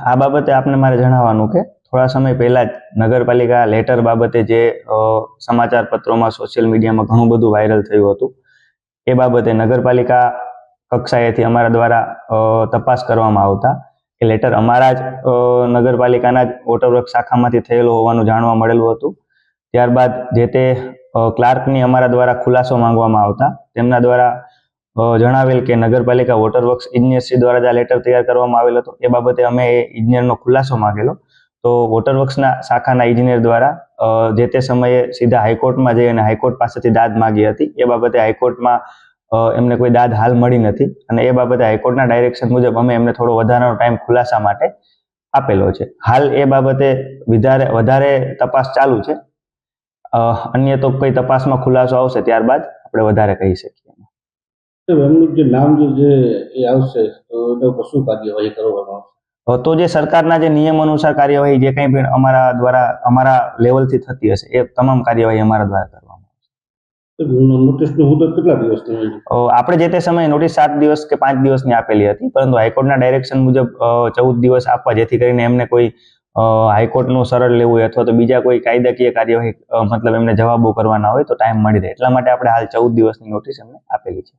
આ બાબતે આપને મારે જણાવવાનું કે થોડા સમય પહેલા જ નગરપાલિકા લેટર બાબતે જે સમાચાર પત્રોમાં સોશિયલ મીડિયામાં ઘણું બધું વાયરલ થયું હતું, એ બાબતે નગરપાલિકા કક્ષાએથી અમારા દ્વારા તપાસ કરવામાં આવતા એ લેટર અમારા જ નગરપાલિકાના જ વોટરવર્ક શાખામાંથી થયેલો હોવાનું જાણવા મળેલું હતું. ત્યારબાદ જે તે ક્લાર્કની અમારા દ્વારા ખુલાસો માંગવામાં આવતા તેમના દ્વારા જણાવેલ કે નગરપાલિકા વોટરવર્ક્સ ઇજનેરશ્રી દ્વારા જ આ લેટર તૈયાર કરવામાં આવેલ હતો. એ બાબતે અમે એ ઇજનેરનો ખુલાસો માંગેલો તો વોટરવર્ક્સના શાખાના ઇજનેર દ્વારા જે તે સમયે સીધા હાઈકોર્ટમાં જઈ અને હાઈકોર્ટ પાસેથી દાદ માગી હતી. એ બાબતે હાઈકોર્ટમાં એમને કોઈ દાદ હાલ મળી નથી અને એ બાબતે હાઈકોર્ટના ડાયરેક્શન મુજબ અમે એમને થોડો વધારાનો ટાઈમ ખુલાસા માટે આપેલો છે. હાલ એ બાબતે વધારે તપાસ ચાલુ છે. અન્ય તો કોઈ તપાસમાં ખુલાસો આવશે ત્યારબાદ આપણે વધારે કહી શકીએ. એમનું જે નામ જે આવશે તો એના ઉપર શું કાર્યવાહી કરવામાં આવશે? તો જે સરકારના જે નિયમ અનુસાર કાર્યવાહી જે કંઈ પણ અમારા દ્વારા અમારા લેવલથી થતી હશે એ તમામ કાર્યવાહી અમારા દ્વારા કરવામાં આવશે. નોટિસની મુદત કેટલા દિવસની? આપણે જે તે સમયે નોટિસ 7 દિવસ કે 5 દિવસની આપેલી હતી, પરંતુ હાઈકોર્ટના ડાયરેક્શન મુજબ 14 દિવસ આપવા, જેથી કરીને એમને કોઈ હાઈકોર્ટનું સરળ લેવું હોય અથવા તો બીજા કોઈ કાયદાકીય કાર્યવાહી મતલબ એમને જવાબો કરવાના હોય તો ટાઈમ મળી રહે, એટલા માટે આપણે હાલ 14 દિવસની નોટિસ એમને આપેલી છે.